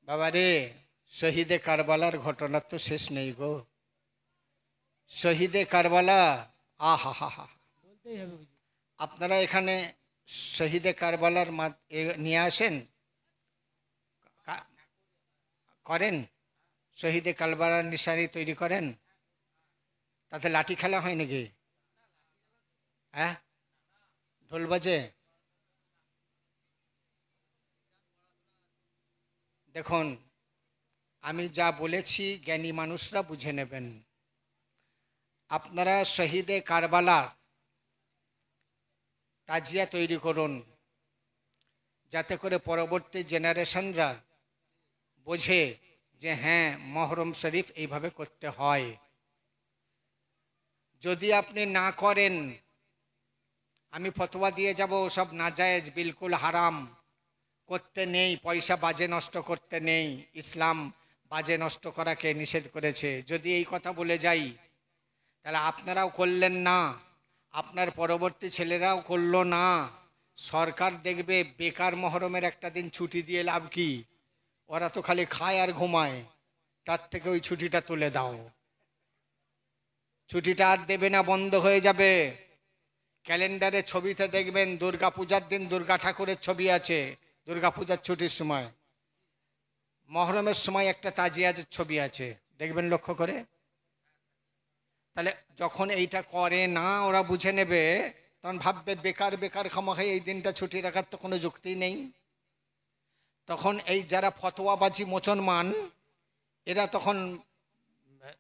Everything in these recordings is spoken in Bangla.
বাবারে, শহীদে কারবালার ঘটনা তো শেষ নেই গো। শহীদে কারবালা, আহা হা হা। আপনারা এখানে শহীদে কারবালার নিয়ে আসেন, করেন, শহীদে কারবালার নিশানি তৈরি করেন, তাতে লাঠি খেলা হয় নাকি? হ্যাঁ, ঢোল বাজে। দেখুন, আমি যা বলেছি জ্ঞানী মানুষরা বুঝে নেবেন। আপনারা শহীদে কারবালার তাজিয়া তৈরি করুন, যাতে করে পরবর্তী জেনারেশনরা বোঝে যে হ্যাঁ, মহরম শরীফ এইভাবে করতে হয়। যদি আপনি না করেন, আমি ফতোয়া দিয়ে যাব সব নাজায়েজ, বিলকুল হারাম, করতে নেই। পয়সা বাজে নষ্ট করতে নেই, ইসলাম বাজে নষ্ট করাকে নিষেধ করেছে। যদি এই কথা বলে যাই, তাহলে আপনারাও করলেন না, আপনার পরবর্তী ছেলেরাও করলো না। সরকার দেখবে বেকার মহরমের একটা দিন ছুটি দিয়ে লাভ কি? ওরা তো খালি খায় আর ঘুমায়, তার থেকে ওই ছুটিটা তুলে দাও। ছুটিটা আর দেবে না, বন্ধ হয়ে যাবে। ক্যালেন্ডারে ছবিতে দেখবেন দুর্গা পূজার দিন দুর্গা ঠাকুরের ছবি আছে, দুর্গা পূজার ছুটির সময়। মহরমের সময় একটা তাজিয়াজের ছবি আছে, দেখবেন লক্ষ্য করে। তাহলে যখন এইটা করে না, ওরা বুঝে নেবে, তখন ভাববে বেকার বেকার খামাখাই এই দিনটা ছুটি রাখার তো কোনো যুক্তি নেই। তখন এই যারা ফতোয়াবাজি মুসলমান, এরা তখন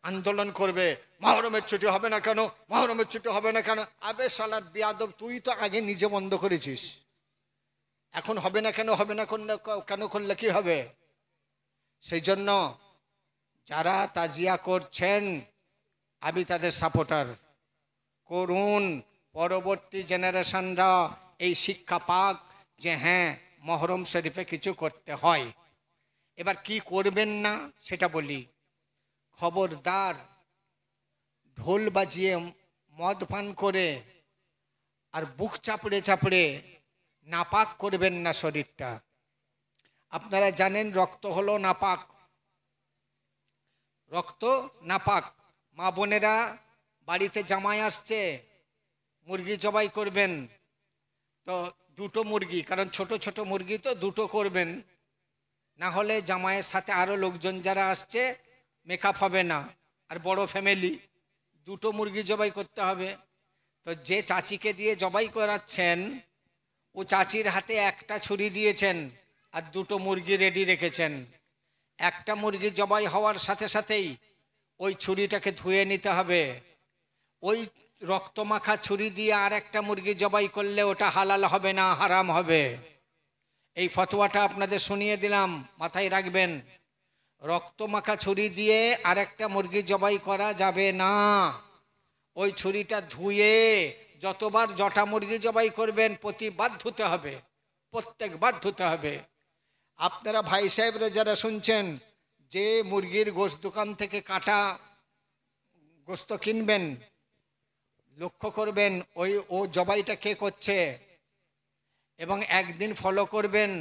আন্দোলন করবে, মহরমের ছুটি হবে না কেন, মহরমের ছুটি হবে না কেন। আবে শালার বিয়াদব, তুই তো আগে নিজে বন্ধ করেছিস, এখন হবে না কেন, হবে না কেন করলে কি হবে? সেই জন্য যারা তাজিয়া করছেন, আমি তাদের সাপোর্টার। করুন, পরবর্তী জেনারেশনরা এই শিক্ষা পাক যে হ্যাঁ, মহরম শরীফে কিছু করতে হয়। এবার কি করবেন না সেটা বলি। খবরদার, ঢোল বাজিয়ে মদ পান করে আর বুক চাপড়ে চাপড়ে নাপাক করবেন না শরীরটা। আপনারা জানেন রক্ত হলো নাপাক, রক্ত নাপাক। মা বোনেরা, বাড়িতে জামাই আসছে, মুরগি জবাই করবেন তো দুটো মুরগি, কারণ ছোট ছোট মুরগি তো দুটো করবেন, না হলে জামাইয়ের সাথে আরও লোকজন যারা আসছে মেকআপ হবে না। আর বড় ফ্যামিলি, দুটো মুরগি জবাই করতে হবে। তো যে চাচিকে দিয়ে জবাই করাচ্ছেন, ও চাচির হাতে একটা ছুরি দিয়েছেন আর দুটো মুরগি রেডি রেখেছেন। একটা মুরগি জবাই হওয়ার সাথে সাথেই ওই ছুরিটাকে ধুয়ে নিতে হবে। ওই রক্তমাখা ছুরি দিয়ে আর একটা মুরগি জবাই করলে ওটা হালাল হবে না, হারাম হবে। এই ফতোয়াটা আপনাদের শুনিয়ে দিলাম, মাথায় রাখবেন। রক্তমাখা ছুরি দিয়ে আর একটা মুরগি জবাই করা যাবে না। ওই ছুরিটা ধুয়ে যতবার জটা মুরগি জবাই করবেন প্রতিবার ধুতে হবে, প্রত্যেকবার ধুতে হবে। আপনারা ভাই সাহেবরা যারা শুনছেন, যে মুরগির গোশত দোকান থেকে কাটা গোশত কিনবেন, লক্ষ্য করবেন ও জবাইটা কে করছে, এবং একদিন ফলো করবেন।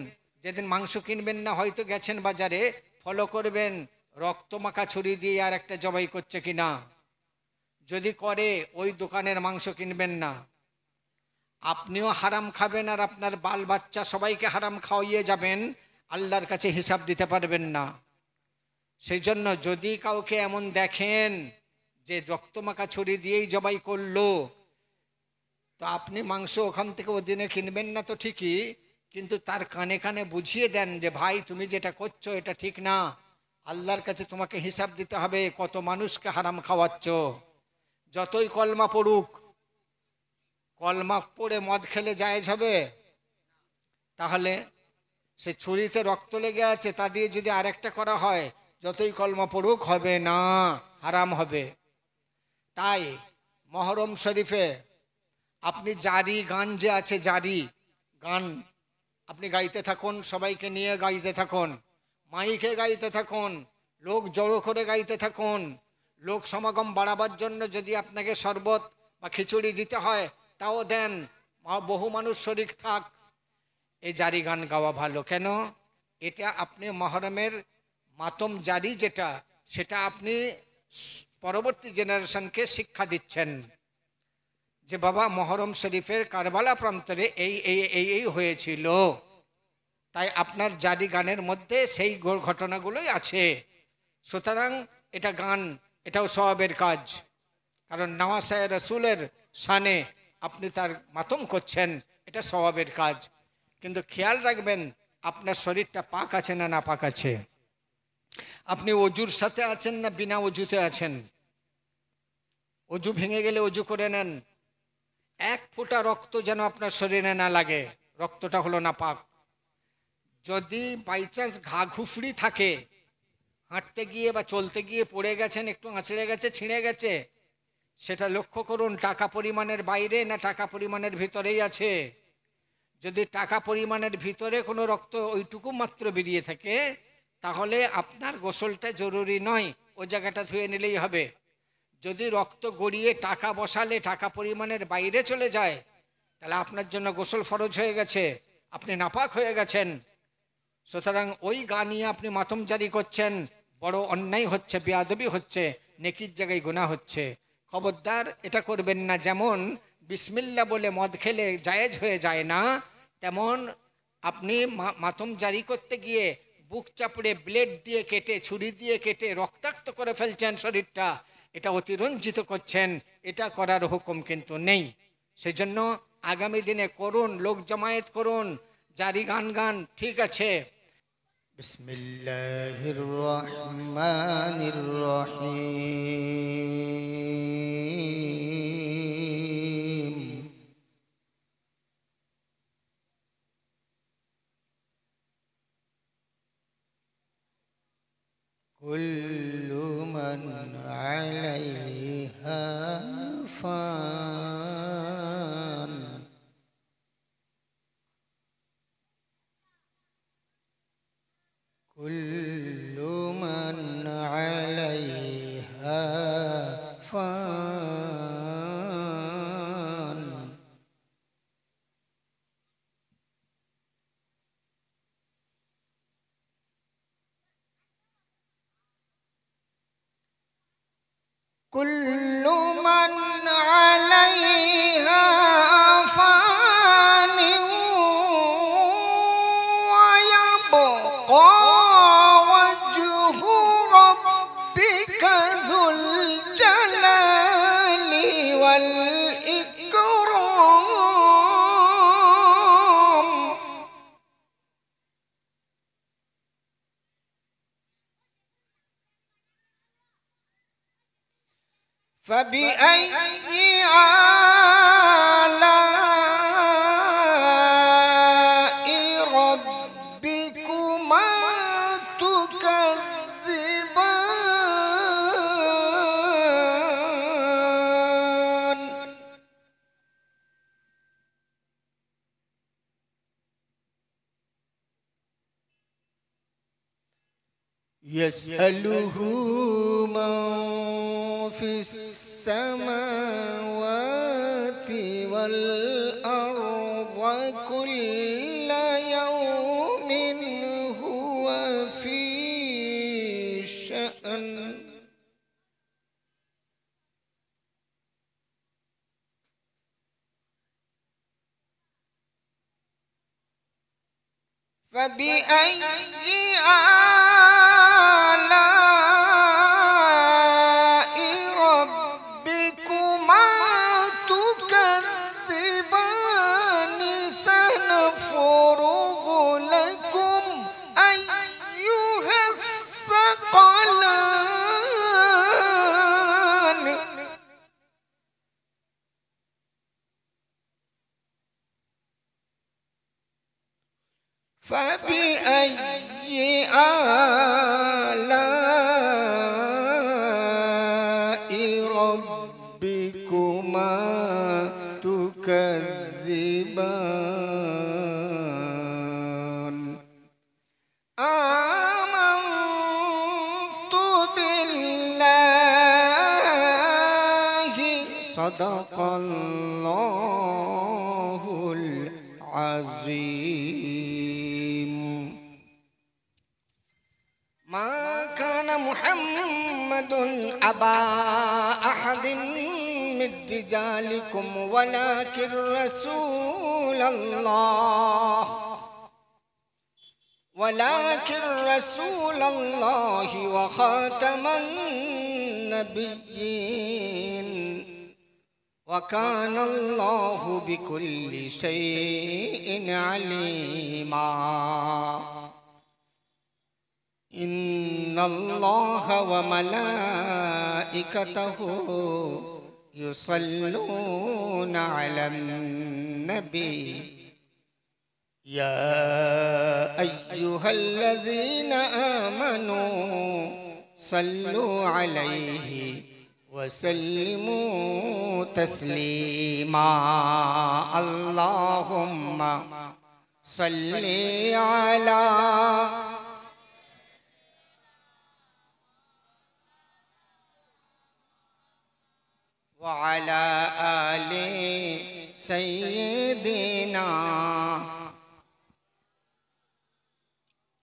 যেদিন মাংস কিনবেন না, হয়তো গেছেন বাজারে, ফলো করবেন রক্তমাখা ছুরি দিয়ে আর একটা জবাই করছে কিনা। যদি করে, ওই দোকানের মাংস কিনবেন না। আপনিও হারাম খাবেন আর আপনার বাল বাচ্চা সবাইকে হারাম খাওয়াইয়ে যাবেন, আল্লাহর কাছে হিসাব দিতে পারবেন না। সেই জন্য যদি কাউকে এমন দেখেন যে রক্তমাখা ছুরি দিয়েই জবাই করলো, তো আপনি মাংস ওখান থেকে ওদিনে কিনবেন না তো ঠিকই, কিন্তু তার কানে কানে বুঝিয়ে দেন যে ভাই, তুমি যেটা করছো এটা ঠিক না, আল্লাহর কাছে তোমাকে হিসাব দিতে হবে, কত মানুষকে হারাম খাওয়াচ্ছ। যতই কলমা পড়ুক, কলমা পড়ে মদ খেলে জায়েজ হবে? তাহলে সে ছুরিতে রক্ত লেগে আছে, তা দিয়ে যদি আরেকটা করা হয়, যতই কলমা পড়ুক হবে না, হারাম হবে। তাই মহরম শরীফে আপনি জারি গান যে আছে, জারি গান আপনি গাইতে থাকুন, সবাইকে নিয়ে গাইতে থাকুন, মাইকে গাইতে থাকুন, লোক জড়ো করে গাইতে থাকুন। লোক সমাগম বাড়াবার জন্য যদি আপনাকে শরবত বা খিচুড়ি দিতে হয় তাও দেন, বহু মানুষ শরিক থাক। এই জারি গান গাওয়া ভালো। কেন? এটা আপনি মহরমের মাতম জারি যেটা, সেটা আপনি পরবর্তী জেনারেশনকে শিক্ষা দিচ্ছেন যে বাবা মহরম শরীফের কারবালা প্রান্তরে এই এই এই এই হয়েছিল, তাই আপনার জারি গানের মধ্যে সেই ঘটনাগুলোই আছে। সুতরাং এটা গান, এটাও সওয়াবের কাজ, কারণ নওয়াসায়ে রসুলের শানে আপনি তার মাতম করছেন, এটা সওয়াবের কাজ। কিন্তু খেয়াল রাখবেন আপনার শরীরটা পাক আছে না না পাক আছে। আপনি অজুর সাথে আছেন না বিনা অজুতে আছেন। অজু ভেঙে গেলে অজু করে নেন, এক ফোঁটা রক্ত যেন আপনার শরীরে না লাগে, রক্তটা হলো না পাক। যদি বাইচান্স ঘা ঘুফড়ি থাকে, হাঁটতে গিয়ে বা চলতে গিয়ে পড়ে গেছেন, একটু আঁচড়ে গেছে, ছিঁড়ে গেছে, সেটা লক্ষ্য করুন টাকা পরিমাণের বাইরে না টাকা পরিমাণের ভিতরেই আছে। যদি টাকা পরিমাণের ভিতরে কোনো রক্ত ওইটুকু মাত্র বেরিয়ে থাকে, তাহলে আপনার গোসলটা জরুরি নয়, ওই জায়গাটা ধুয়ে নিলেই হবে। যদি রক্ত গড়িয়ে টাকা বসালে টাকা পরিমাণের বাইরে চলে যায়, তাহলে আপনার জন্য গোসল ফরজ হয়ে গেছে, আপনি নাপাক হয়ে গেছেন। সুতরাং ওই গা নিয়ে আপনি মাতম জারি করছেন, বড় অন্যায় হচ্ছে, বেয়াদবি হচ্ছে, নেকির জায়গায় গুনাহ হচ্ছে। খবরদার এটা করবেন না। যেমন বিসমিল্লাহ বলে মদ খেলে জায়েজ হয়ে যায় না, তেমন আপনি মাতম জারি করতে গিয়ে বুক চাপড়ে ব্লেড দিয়ে কেটে, ছুরি দিয়ে কেটে রক্তাক্ত করে ফেলছেন শরীরটা, এটা অতিরঞ্জিত করছেন, এটা করার হুকুম কিন্তু নেই। সেজন্য আগামী দিনে করুন, লোক জমায়েত করুন, জারি গান ঠিক আছে। বিসমিল্লাহির রহমানির রহিম। কুল্লু মান আলাইহা ফান। কুল্লু মান আলাইহা ফান। কুল্লু মান আলাইহা ফান ওয়া ইয়াবকা ওয়াজহু রাব্বিকা যুল জালালি ওয়াল ইকরাম। فبأي آلاء ربكما تكذبان. يسأله من في السماوات والأرض كل يوم هو في شأن. فبأي آلاء ربكما تكذبان. سنفرغ لكم أيها الثقلان. فبأي آلاء ربكما تكذبان. آمنت بالله صدق الله العظيم. ما محمد أبا أحد من رجالكم ولكن رسول الله وخاتم النبيين وكان الله بكل شيء عليما إن الله وملائكته يصلون على النبي يا أيها الذين آمنوا صلوا عليه وسلموا تسليما اللهم صل على وعلى آل سيدنا